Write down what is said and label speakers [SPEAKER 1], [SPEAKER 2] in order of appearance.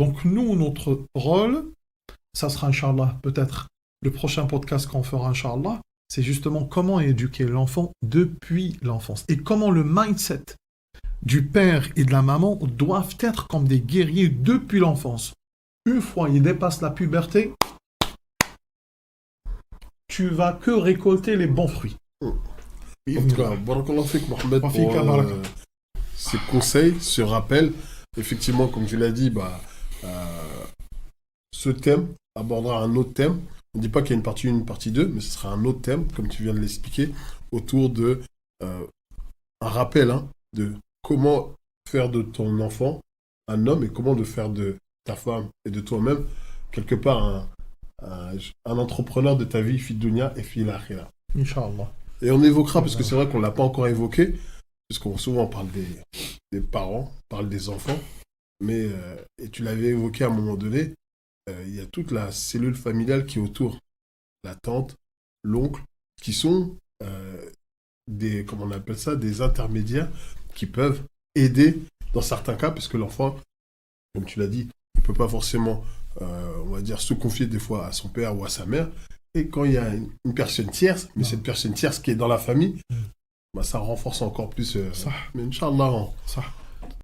[SPEAKER 1] Donc nous, notre rôle, ça sera, Inch'Allah, peut-être le prochain podcast qu'on fera, Inch'Allah, c'est justement comment éduquer l'enfant depuis l'enfance et comment le mindset du père et de la maman doivent être comme des guerriers depuis l'enfance. Une fois ils dépassent la puberté, tu vas que récolter les bons fruits.
[SPEAKER 2] En tout cas, barakallahu fik, Mohamed, pour
[SPEAKER 1] Wafika baraka.
[SPEAKER 2] ces conseils, ce rappel. Effectivement, comme tu l'as dit, ce thème abordera un autre thème. On ne dit pas qu'il y a une partie 1, une partie 2, mais ce sera un autre thème, comme tu viens de l'expliquer, autour de un rappel de comment faire de ton enfant un homme et comment de faire de ta femme et de toi-même, quelque part, un entrepreneur de ta vie, fi dunya et fi l'akhira.
[SPEAKER 1] Inch'Allah.
[SPEAKER 2] Et on évoquera, parce que c'est vrai qu'on ne l'a pas encore évoqué, puisqu'on souvent on parle des parents, on parle des enfants, mais, et tu l'avais évoqué à un moment donné, il y a toute la cellule familiale qui est autour. La tante, l'oncle, qui sont comment on appelle ça, des intermédiaires qui peuvent aider dans certains cas, parce que l'enfant, comme tu l'as dit, il ne peut pas forcément, on va dire, se confier des fois à son père ou à sa mère. Et quand il y a une personne tierce, mais cette personne tierce qui est dans la famille, ça renforce encore plus.
[SPEAKER 1] Ça.
[SPEAKER 2] Mais Inch'Allah,
[SPEAKER 1] Ça.